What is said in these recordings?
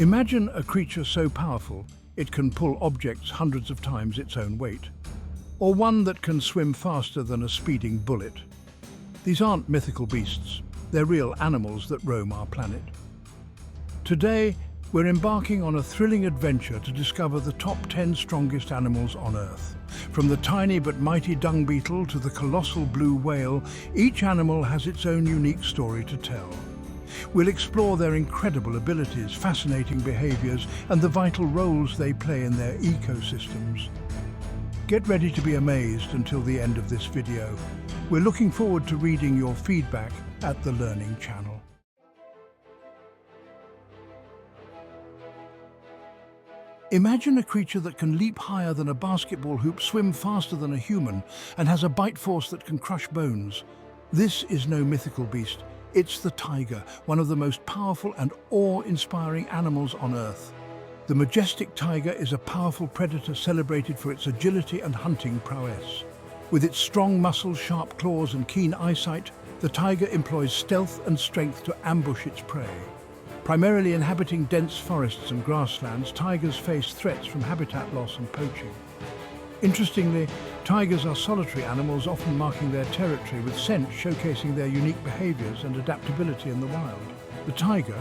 Imagine a creature so powerful it can pull objects hundreds of times its own weight, or one that can swim faster than a speeding bullet. These aren't mythical beasts, they're real animals that roam our planet. Today, we're embarking on a thrilling adventure to discover the top 10 strongest animals on Earth. From the tiny but mighty dung beetle to the colossal blue whale, each animal has its own unique story to tell. We'll explore their incredible abilities, fascinating behaviors, and the vital roles they play in their ecosystems. Get ready to be amazed until the end of this video. We're looking forward to reading your feedback at the Learning Channel. Imagine a creature that can leap higher than a basketball hoop, swim faster than a human, and has a bite force that can crush bones. This is no mythical beast. It's the tiger, one of the most powerful and awe-inspiring animals on Earth. The majestic tiger is a powerful predator celebrated for its agility and hunting prowess. With its strong muscles, sharp claws, and keen eyesight, the tiger employs stealth and strength to ambush its prey. Primarily inhabiting dense forests and grasslands, tigers face threats from habitat loss and poaching. Interestingly, tigers are solitary animals, often marking their territory with scent showcasing their unique behaviors and adaptability in the wild. The tiger,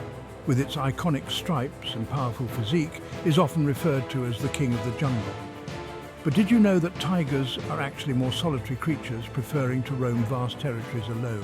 with its iconic stripes and powerful physique, is often referred to as the king of the jungle. But did you know that tigers are actually more solitary creatures, preferring to roam vast territories alone?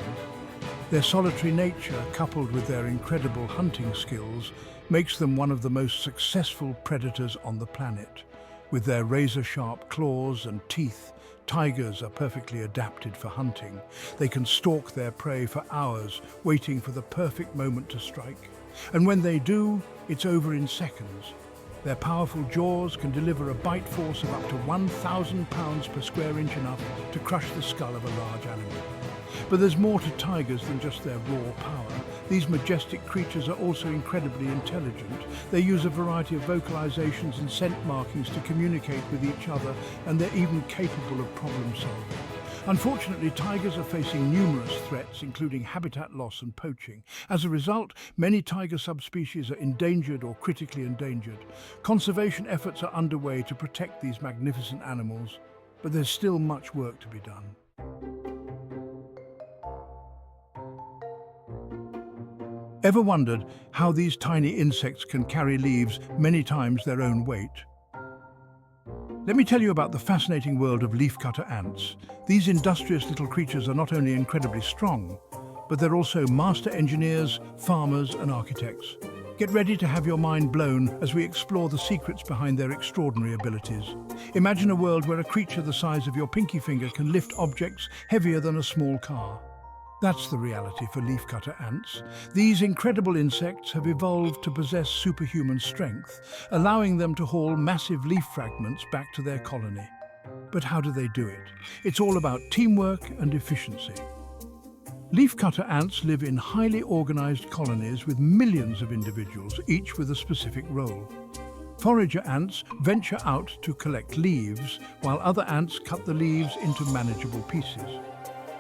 Their solitary nature, coupled with their incredible hunting skills, makes them one of the most successful predators on the planet. With their razor-sharp claws and teeth, tigers are perfectly adapted for hunting. They can stalk their prey for hours, waiting for the perfect moment to strike. And when they do, it's over in seconds. Their powerful jaws can deliver a bite force of up to 1,000 pounds per square inch, enough to crush the skull of a large animal. But there's more to tigers than just their raw power. These majestic creatures are also incredibly intelligent. They use a variety of vocalizations and scent markings to communicate with each other, and they're even capable of problem solving. Unfortunately, tigers are facing numerous threats, including habitat loss and poaching. As a result, many tiger subspecies are endangered or critically endangered. Conservation efforts are underway to protect these magnificent animals, but there's still much work to be done. Ever wondered how these tiny insects can carry leaves many times their own weight? Let me tell you about the fascinating world of leafcutter ants. These industrious little creatures are not only incredibly strong, but they're also master engineers, farmers, and architects. Get ready to have your mind blown as we explore the secrets behind their extraordinary abilities. Imagine a world where a creature the size of your pinky finger can lift objects heavier than a small car. That's the reality for leafcutter ants. These incredible insects have evolved to possess superhuman strength, allowing them to haul massive leaf fragments back to their colony. But how do they do it? It's all about teamwork and efficiency. Leafcutter ants live in highly organized colonies with millions of individuals, each with a specific role. Forager ants venture out to collect leaves, while other ants cut the leaves into manageable pieces.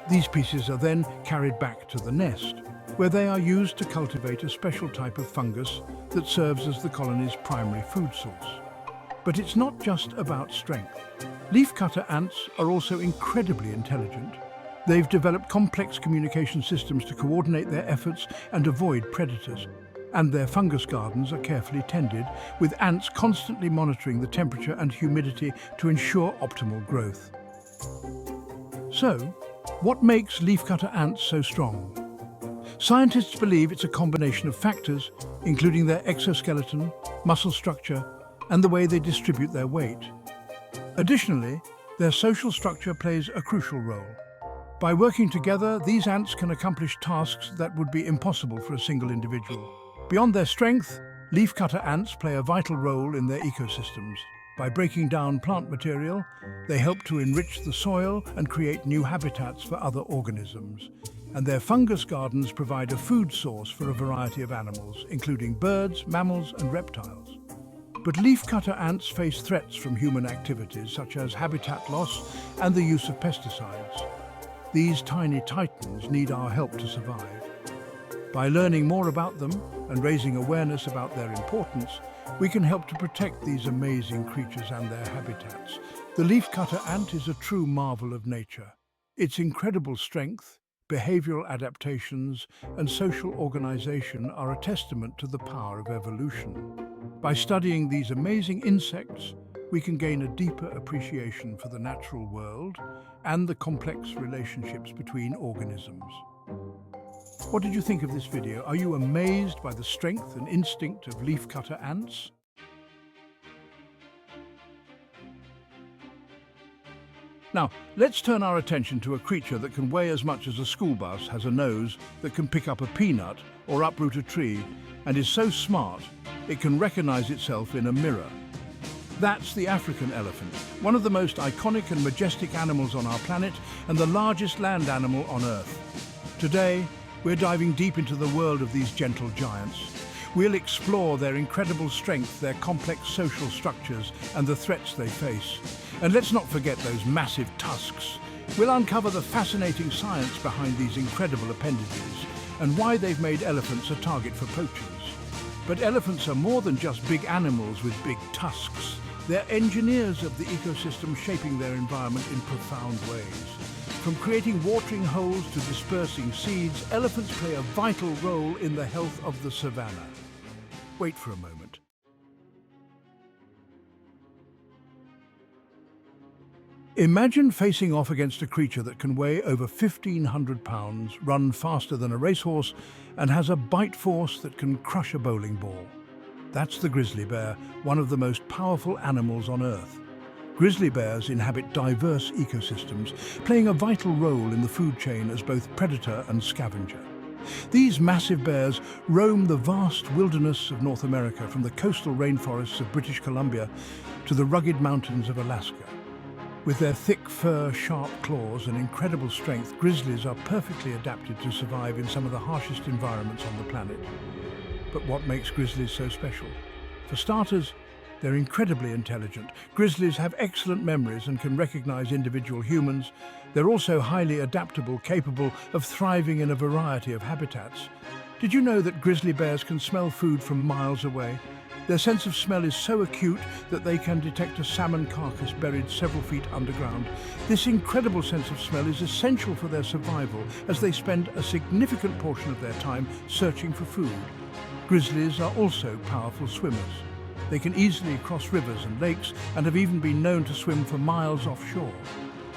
These pieces are then carried back to the nest, where they are used to cultivate a special type of fungus that serves as the colony's primary food source. But it's not just about strength. Leafcutter ants are also incredibly intelligent. They've developed complex communication systems to coordinate their efforts and avoid predators. And their fungus gardens are carefully tended, with ants constantly monitoring the temperature and humidity to ensure optimal growth. So, what makes leafcutter ants so strong? Scientists believe it's a combination of factors, including their exoskeleton, muscle structure, and the way they distribute their weight. Additionally, their social structure plays a crucial role. By working together, these ants can accomplish tasks that would be impossible for a single individual. Beyond their strength, leafcutter ants play a vital role in their ecosystems. By breaking down plant material, they help to enrich the soil and create new habitats for other organisms. And their fungus gardens provide a food source for a variety of animals, including birds, mammals, and reptiles. But leafcutter ants face threats from human activities such as habitat loss and the use of pesticides. These tiny titans need our help to survive. By learning more about them and raising awareness about their importance, we can help to protect these amazing creatures and their habitats. The leafcutter ant is a true marvel of nature. Its incredible strength, behavioral adaptations, and social organization are a testament to the power of evolution. By studying these amazing insects, we can gain a deeper appreciation for the natural world and the complex relationships between organisms. What did you think of this video? Are you amazed by the strength and instinct of leafcutter ants? Now, let's turn our attention to a creature that can weigh as much as a school bus, has a nose that can pick up a peanut or uproot a tree, and is so smart it can recognize itself in a mirror. That's the African elephant, one of the most iconic and majestic animals on our planet and the largest land animal on Earth. Today, we're diving deep into the world of these gentle giants. We'll explore their incredible strength, their complex social structures, and the threats they face. And let's not forget those massive tusks. We'll uncover the fascinating science behind these incredible appendages and why they've made elephants a target for poachers. But elephants are more than just big animals with big tusks. They're engineers of the ecosystem, shaping their environment in profound ways. From creating watering holes to dispersing seeds, elephants play a vital role in the health of the savannah. Wait for a moment. Imagine facing off against a creature that can weigh over 1,500 pounds, run faster than a racehorse, and has a bite force that can crush a bowling ball. That's the grizzly bear, one of the most powerful animals on Earth. Grizzly bears inhabit diverse ecosystems, playing a vital role in the food chain as both predator and scavenger. These massive bears roam the vast wilderness of North America, from the coastal rainforests of British Columbia to the rugged mountains of Alaska. With their thick fur, sharp claws, and incredible strength, grizzlies are perfectly adapted to survive in some of the harshest environments on the planet. But what makes grizzlies so special? For starters, they're incredibly intelligent. Grizzlies have excellent memories and can recognize individual humans. They're also highly adaptable, capable of thriving in a variety of habitats. Did you know that grizzly bears can smell food from miles away? Their sense of smell is so acute that they can detect a salmon carcass buried several feet underground. This incredible sense of smell is essential for their survival, as they spend a significant portion of their time searching for food. Grizzlies are also powerful swimmers. They can easily cross rivers and lakes and have even been known to swim for miles offshore.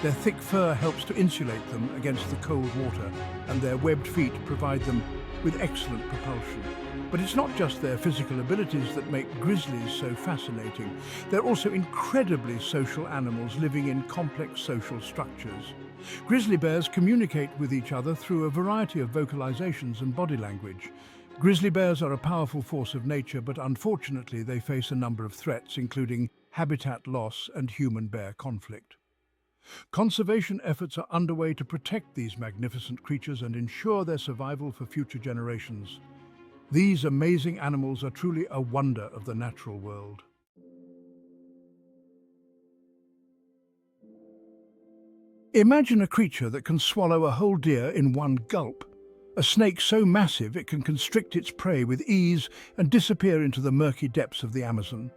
Their thick fur helps to insulate them against the cold water, and their webbed feet provide them with excellent propulsion. But it's not just their physical abilities that make grizzlies so fascinating. They're also incredibly social animals living in complex social structures. Grizzly bears communicate with each other through a variety of vocalizations and body language. Grizzly bears are a powerful force of nature, but unfortunately they face a number of threats, including habitat loss and human-bear conflict. Conservation efforts are underway to protect these magnificent creatures and ensure their survival for future generations. These amazing animals are truly a wonder of the natural world. Imagine a creature that can swallow a whole deer in one gulp. A snake so massive it can constrict its prey with ease and disappear into the murky depths of the Amazon.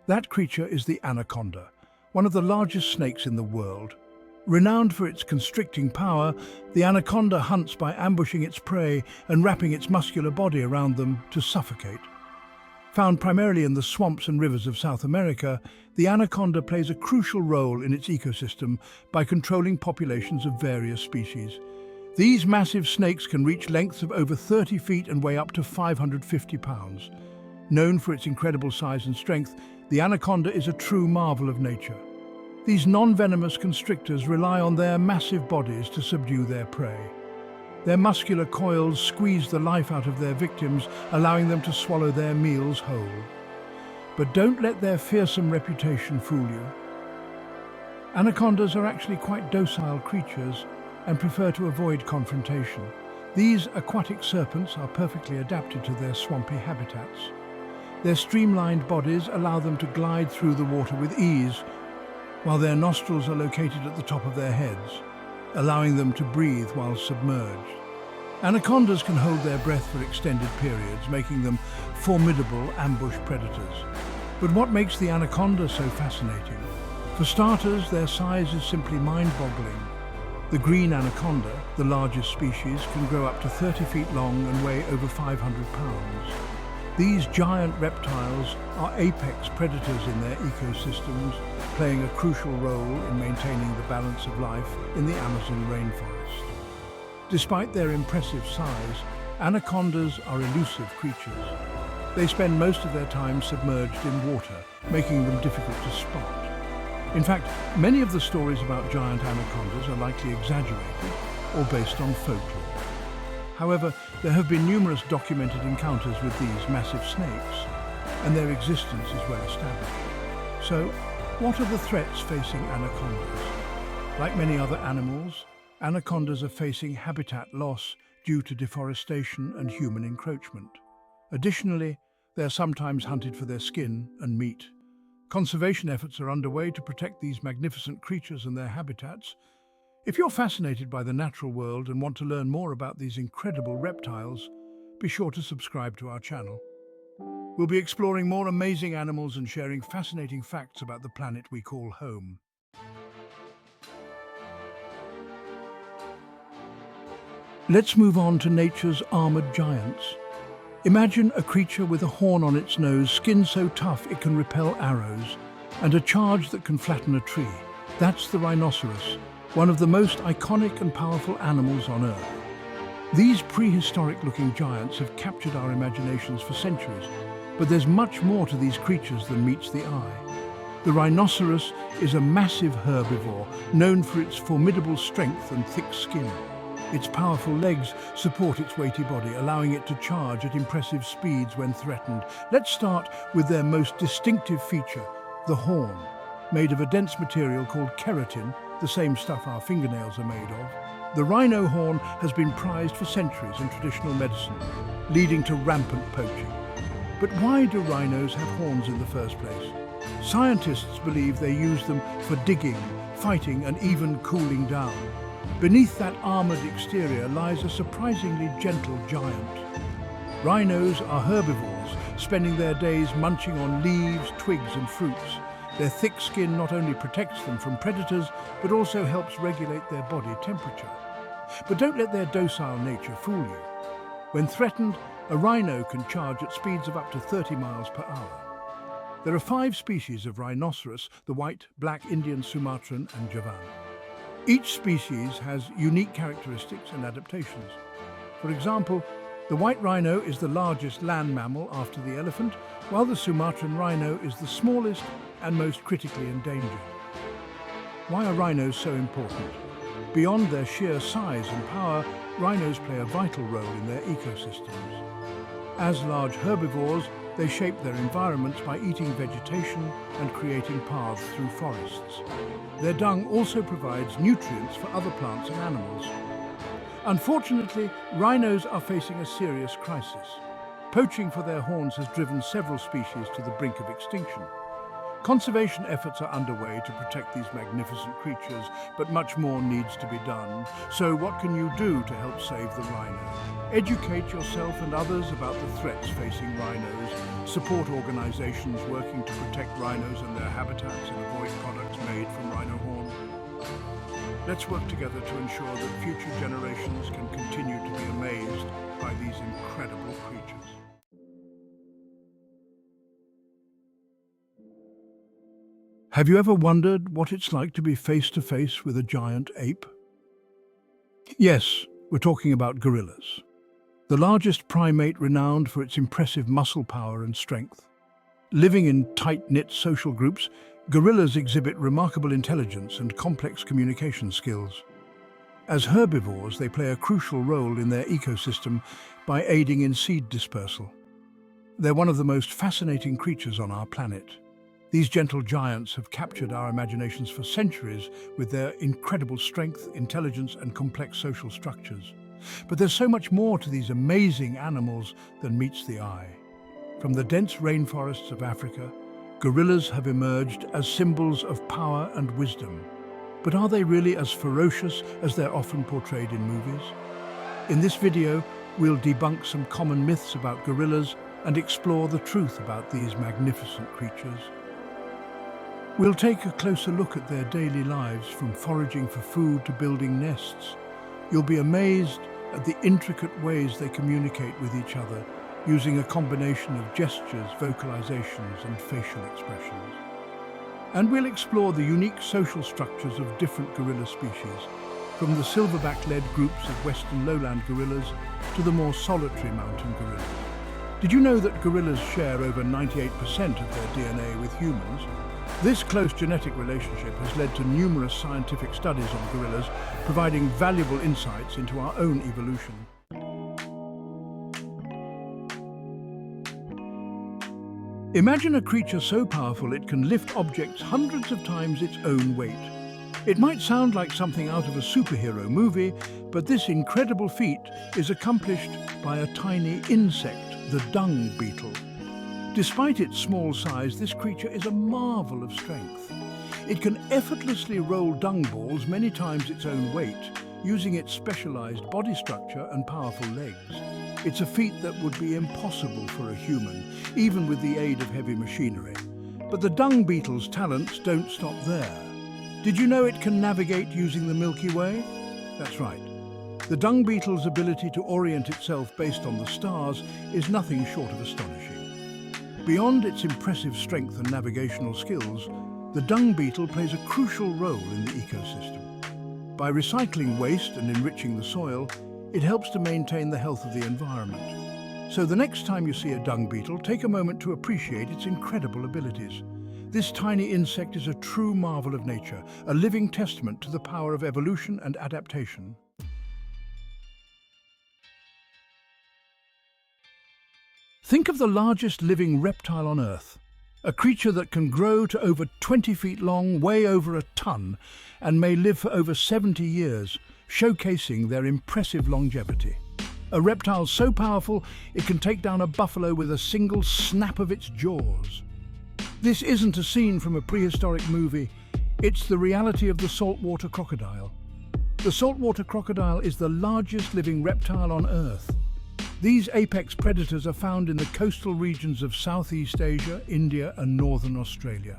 That creature is the anaconda, one of the largest snakes in the world. Renowned for its constricting power, the anaconda hunts by ambushing its prey and wrapping its muscular body around them to suffocate. Found primarily in the swamps and rivers of South America, the anaconda plays a crucial role in its ecosystem by controlling populations of various species. These massive snakes can reach lengths of over 30 feet and weigh up to 550 pounds. Known for its incredible size and strength, the anaconda is a true marvel of nature. These non-venomous constrictors rely on their massive bodies to subdue their prey. Their muscular coils squeeze the life out of their victims, allowing them to swallow their meals whole. But don't let their fearsome reputation fool you. Anacondas are actually quite docile creatures and prefer to avoid confrontation. These aquatic serpents are perfectly adapted to their swampy habitats. Their streamlined bodies allow them to glide through the water with ease, while their nostrils are located at the top of their heads, allowing them to breathe while submerged. Anacondas can hold their breath for extended periods, making them formidable ambush predators. But what makes the anaconda so fascinating? For starters, their size is simply mind-boggling. The green anaconda, the largest species, can grow up to 30 feet long and weigh over 500 pounds. These giant reptiles are apex predators in their ecosystems, playing a crucial role in maintaining the balance of life in the Amazon rainforest. Despite their impressive size, anacondas are elusive creatures. They spend most of their time submerged in water, making them difficult to spot. In fact, many of the stories about giant anacondas are likely exaggerated or based on folklore. However, there have been numerous documented encounters with these massive snakes, and their existence is well established. So, what are the threats facing anacondas? Like many other animals, anacondas are facing habitat loss due to deforestation and human encroachment. Additionally, they are sometimes hunted for their skin and meat. Conservation efforts are underway to protect these magnificent creatures and their habitats. If you're fascinated by the natural world and want to learn more about these incredible reptiles, be sure to subscribe to our channel. We'll be exploring more amazing animals and sharing fascinating facts about the planet we call home. Let's move on to nature's armored giants. Imagine a creature with a horn on its nose, skin so tough it can repel arrows, and a charge that can flatten a tree. That's the rhinoceros, one of the most iconic and powerful animals on Earth. These prehistoric-looking giants have captured our imaginations for centuries, but there's much more to these creatures than meets the eye. The rhinoceros is a massive herbivore, known for its formidable strength and thick skin. Its powerful legs support its weighty body, allowing it to charge at impressive speeds when threatened. Let's start with their most distinctive feature, the horn. Made of a dense material called keratin, the same stuff our fingernails are made of, the rhino horn has been prized for centuries in traditional medicine, leading to rampant poaching. But why do rhinos have horns in the first place? Scientists believe they use them for digging, fighting, and even cooling down. Beneath that armored exterior lies a surprisingly gentle giant. Rhinos are herbivores, spending their days munching on leaves, twigs, and fruits. Their thick skin not only protects them from predators, but also helps regulate their body temperature. But don't let their docile nature fool you. When threatened, a rhino can charge at speeds of up to 30 miles per hour. There are 5 species of rhinoceros: the white, black, Indian, Sumatran, and Javan. Each species has unique characteristics and adaptations. For example, the white rhino is the largest land mammal after the elephant, while the Sumatran rhino is the smallest and most critically endangered. Why are rhinos so important? Beyond their sheer size and power, rhinos play a vital role in their ecosystems. As large herbivores, they shape their environments by eating vegetation and creating paths through forests. Their dung also provides nutrients for other plants and animals. Unfortunately, rhinos are facing a serious crisis. Poaching for their horns has driven several species to the brink of extinction. Conservation efforts are underway to protect these magnificent creatures, but much more needs to be done. So what can you do to help save the rhino? Educate yourself and others about the threats facing rhinos. Support organizations working to protect rhinos and their habitats and avoid products made from rhino horn. Let's work together to ensure that future generations can continue to be amazed by these incredible creatures. Have you ever wondered what it's like to be face to face with a giant ape? Yes, we're talking about gorillas. The largest primate renowned for its impressive muscle power and strength. Living in tight-knit social groups, gorillas exhibit remarkable intelligence and complex communication skills. As herbivores, they play a crucial role in their ecosystem by aiding in seed dispersal. They're one of the most fascinating creatures on our planet. These gentle giants have captured our imaginations for centuries with their incredible strength, intelligence, and complex social structures. But there's so much more to these amazing animals than meets the eye. From the dense rainforests of Africa, gorillas have emerged as symbols of power and wisdom. But are they really as ferocious as they're often portrayed in movies? In this video, we'll debunk some common myths about gorillas and explore the truth about these magnificent creatures. We'll take a closer look at their daily lives, from foraging for food to building nests. You'll be amazed at the intricate ways they communicate with each other, using a combination of gestures, vocalizations, and facial expressions. And we'll explore the unique social structures of different gorilla species, from the silverback-led groups of western lowland gorillas to the more solitary mountain gorillas. Did you know that gorillas share over 98% of their DNA with humans? This close genetic relationship has led to numerous scientific studies on gorillas, providing valuable insights into our own evolution. Imagine a creature so powerful it can lift objects hundreds of times its own weight. It might sound like something out of a superhero movie, but this incredible feat is accomplished by a tiny insect, the dung beetle. Despite its small size, this creature is a marvel of strength. It can effortlessly roll dung balls many times its own weight, using its specialized body structure and powerful legs. It's a feat that would be impossible for a human, even with the aid of heavy machinery. But the dung beetle's talents don't stop there. Did you know it can navigate using the Milky Way? That's right. The dung beetle's ability to orient itself based on the stars is nothing short of astonishing. Beyond its impressive strength and navigational skills, the dung beetle plays a crucial role in the ecosystem. By recycling waste and enriching the soil, it helps to maintain the health of the environment. So the next time you see a dung beetle, take a moment to appreciate its incredible abilities. This tiny insect is a true marvel of nature, a living testament to the power of evolution and adaptation. Think of the largest living reptile on Earth, a creature that can grow to over 20 feet long, weigh over a ton, and may live for over 70 years, showcasing their impressive longevity. A reptile so powerful it can take down a buffalo with a single snap of its jaws. This isn't a scene from a prehistoric movie, it's the reality of the saltwater crocodile. The saltwater crocodile is the largest living reptile on Earth. These apex predators are found in the coastal regions of Southeast Asia, India, and northern Australia.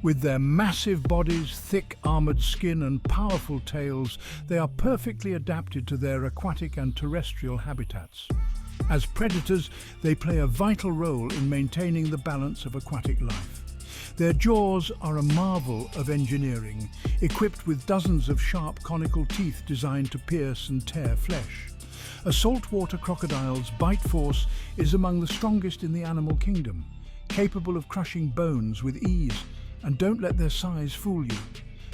With their massive bodies, thick armored skin, and powerful tails, they are perfectly adapted to their aquatic and terrestrial habitats. As predators, they play a vital role in maintaining the balance of aquatic life. Their jaws are a marvel of engineering, equipped with dozens of sharp conical teeth designed to pierce and tear flesh. A saltwater crocodile's bite force is among the strongest in the animal kingdom, capable of crushing bones with ease. And don't let their size fool you.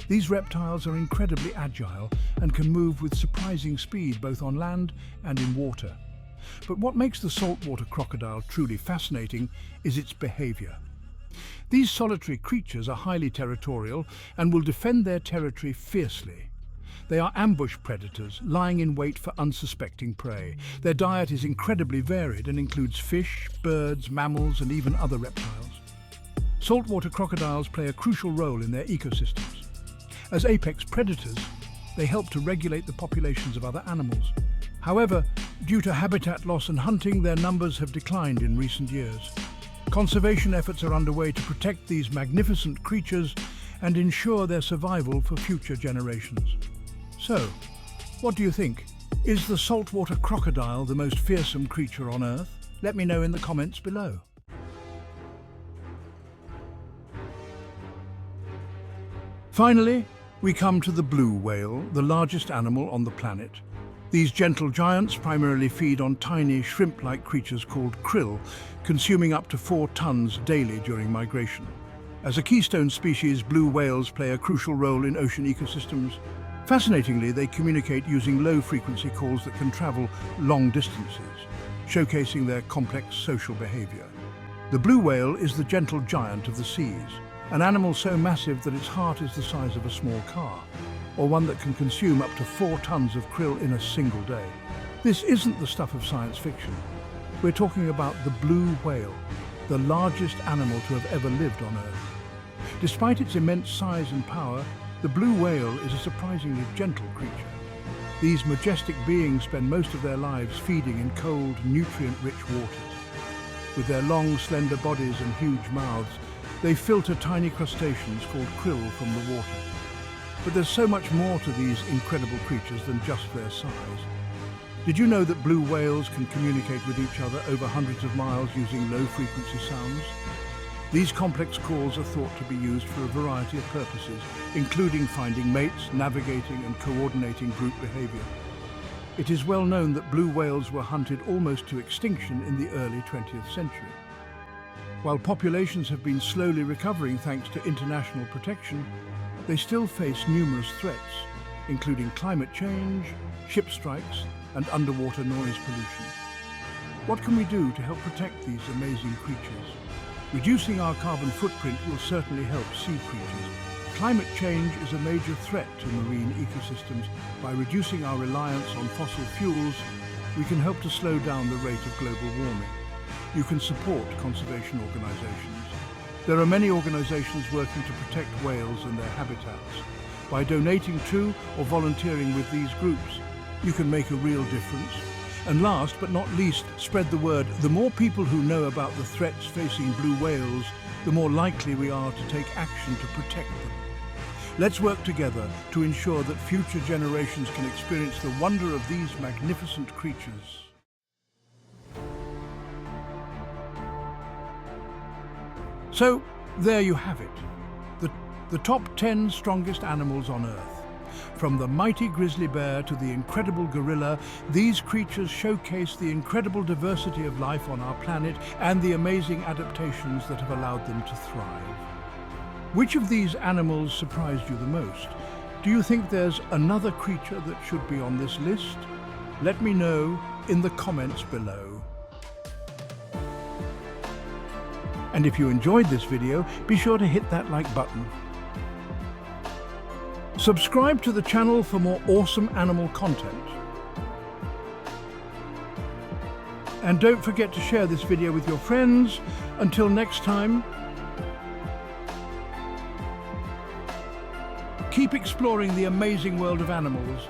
These reptiles are incredibly agile and can move with surprising speed both on land and in water. But what makes the saltwater crocodile truly fascinating is its behavior. These solitary creatures are highly territorial and will defend their territory fiercely. They are ambush predators, lying in wait for unsuspecting prey. Their diet is incredibly varied and includes fish, birds, mammals, and even other reptiles. Saltwater crocodiles play a crucial role in their ecosystems. As apex predators, they help to regulate the populations of other animals. However, due to habitat loss and hunting, their numbers have declined in recent years. Conservation efforts are underway to protect these magnificent creatures and ensure their survival for future generations. So, what do you think? Is the saltwater crocodile the most fearsome creature on Earth? Let me know in the comments below. Finally, we come to the blue whale, the largest animal on the planet. These gentle giants primarily feed on tiny shrimp-like creatures called krill, consuming up to 4 tons daily during migration. As a keystone species, blue whales play a crucial role in ocean ecosystems. Fascinatingly, they communicate using low-frequency calls that can travel long distances, showcasing their complex social behavior. The blue whale is the gentle giant of the seas, an animal so massive that its heart is the size of a small car, or one that can consume up to 4 tons of krill in a single day. This isn't the stuff of science fiction. We're talking about the blue whale, the largest animal to have ever lived on Earth. Despite its immense size and power, the blue whale is a surprisingly gentle creature. These majestic beings spend most of their lives feeding in cold, nutrient-rich waters. With their long, slender bodies and huge mouths, they filter tiny crustaceans called krill from the water. But there's so much more to these incredible creatures than just their size. Did you know that blue whales can communicate with each other over hundreds of miles using low-frequency sounds? These complex calls are thought to be used for a variety of purposes, including finding mates, navigating and coordinating group behavior. It is well known that blue whales were hunted almost to extinction in the early 20th century. While populations have been slowly recovering thanks to international protection, they still face numerous threats, including climate change, ship strikes, and underwater noise pollution. What can we do to help protect these amazing creatures? Reducing our carbon footprint will certainly help sea creatures. Climate change is a major threat to marine ecosystems. By reducing our reliance on fossil fuels, we can help to slow down the rate of global warming. You can support conservation organizations. There are many organizations working to protect whales and their habitats. By donating to or volunteering with these groups, you can make a real difference. And last but not least, spread the word. The more people who know about the threats facing blue whales, the more likely we are to take action to protect them. Let's work together to ensure that future generations can experience the wonder of these magnificent creatures. So, there you have it. The top 10 strongest animals on Earth. From the mighty grizzly bear to the incredible gorilla, these creatures showcase the incredible diversity of life on our planet and the amazing adaptations that have allowed them to thrive. Which of these animals surprised you the most? Do you think there's another creature that should be on this list? Let me know in the comments below. And if you enjoyed this video, be sure to hit that like button. Subscribe to the channel for more awesome animal content. And don't forget to share this video with your friends. Until next time, keep exploring the amazing world of animals